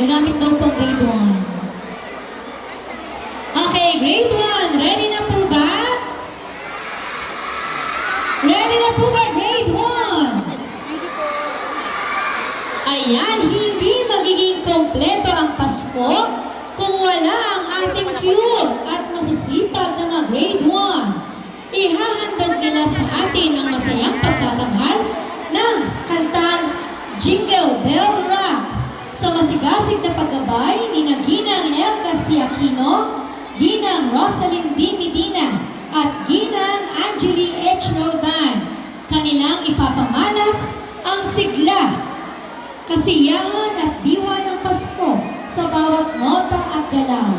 Gagamit daw po grade 1. Okay, grade 1. Ready na po ba? Ready na po ba, grade 1? Ayan, hindi magiging kompleto ang Pasko kung wala ang ating cute at masisipag na mga grade 1. Ihahandog nila sa atin ang masayang pagtatanghal ng kantang Jingle Bell Rock sa masigasig na paggabay ni Ginang Elka C. Aquino, Ginang Rosalyn D. Medina at Ginang Angeli H. Roldan. Kanilang ipapamalas ang sigla, kasiyahan at diwa ng Pasko sa bawat nota at galaw.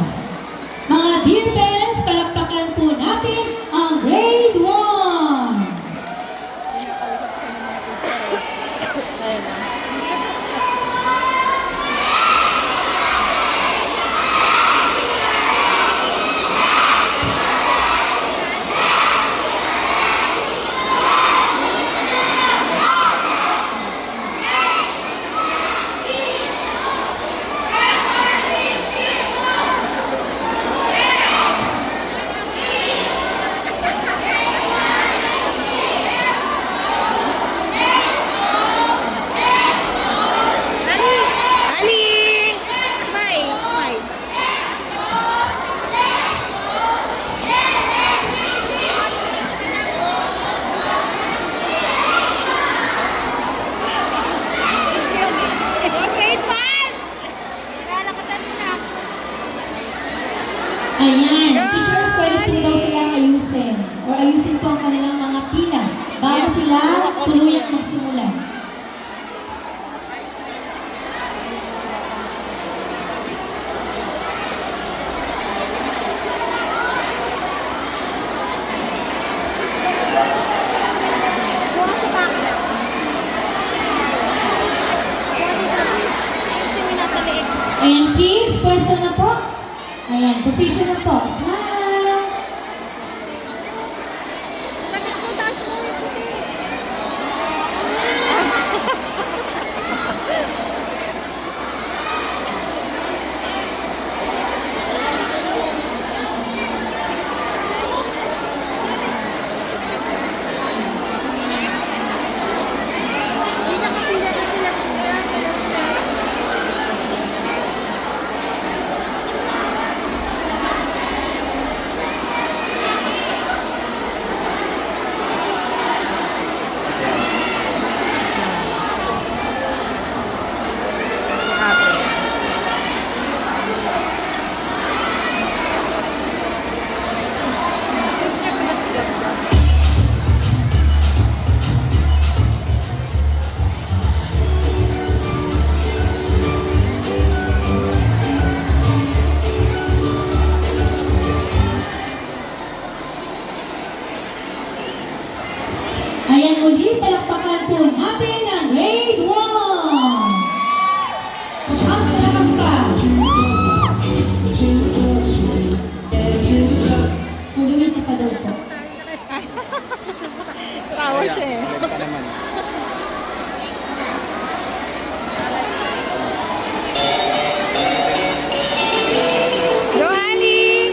Mga dear parents, palakpakan po natin ang grade 1! Ayan, teachers, pwede po daw silang ayusin or ayusin po ang kanilang mga pila bago sila tuluyang magsimula. Ayan, kids, pwesto na po. Ayan, position na po. Smile! Ayan, muli, palakpakan po natin ang grade 1! Lakas pa! So, Luis, pa daw po. Tawa siya eh. Go, Ali!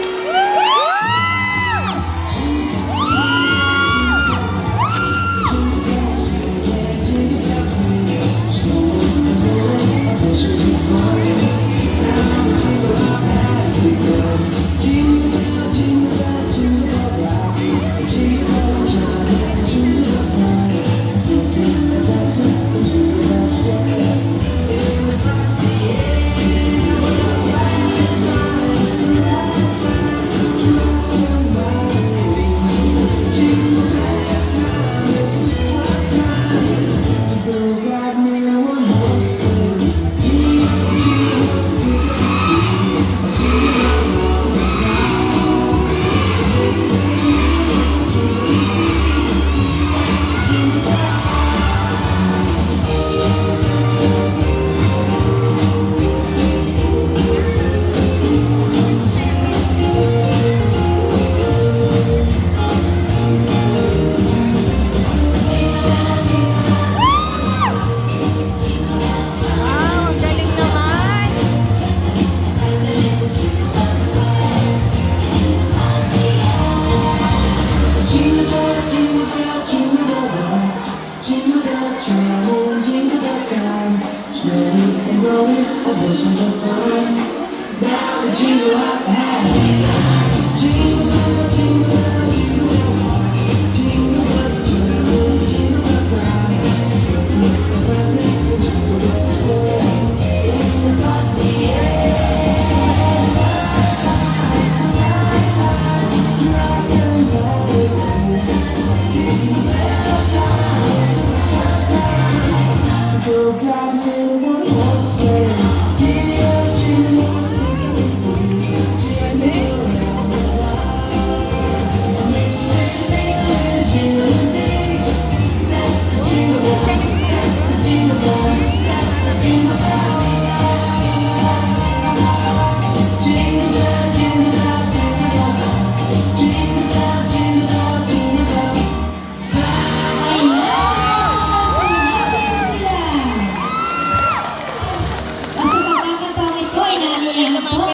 Now that you have had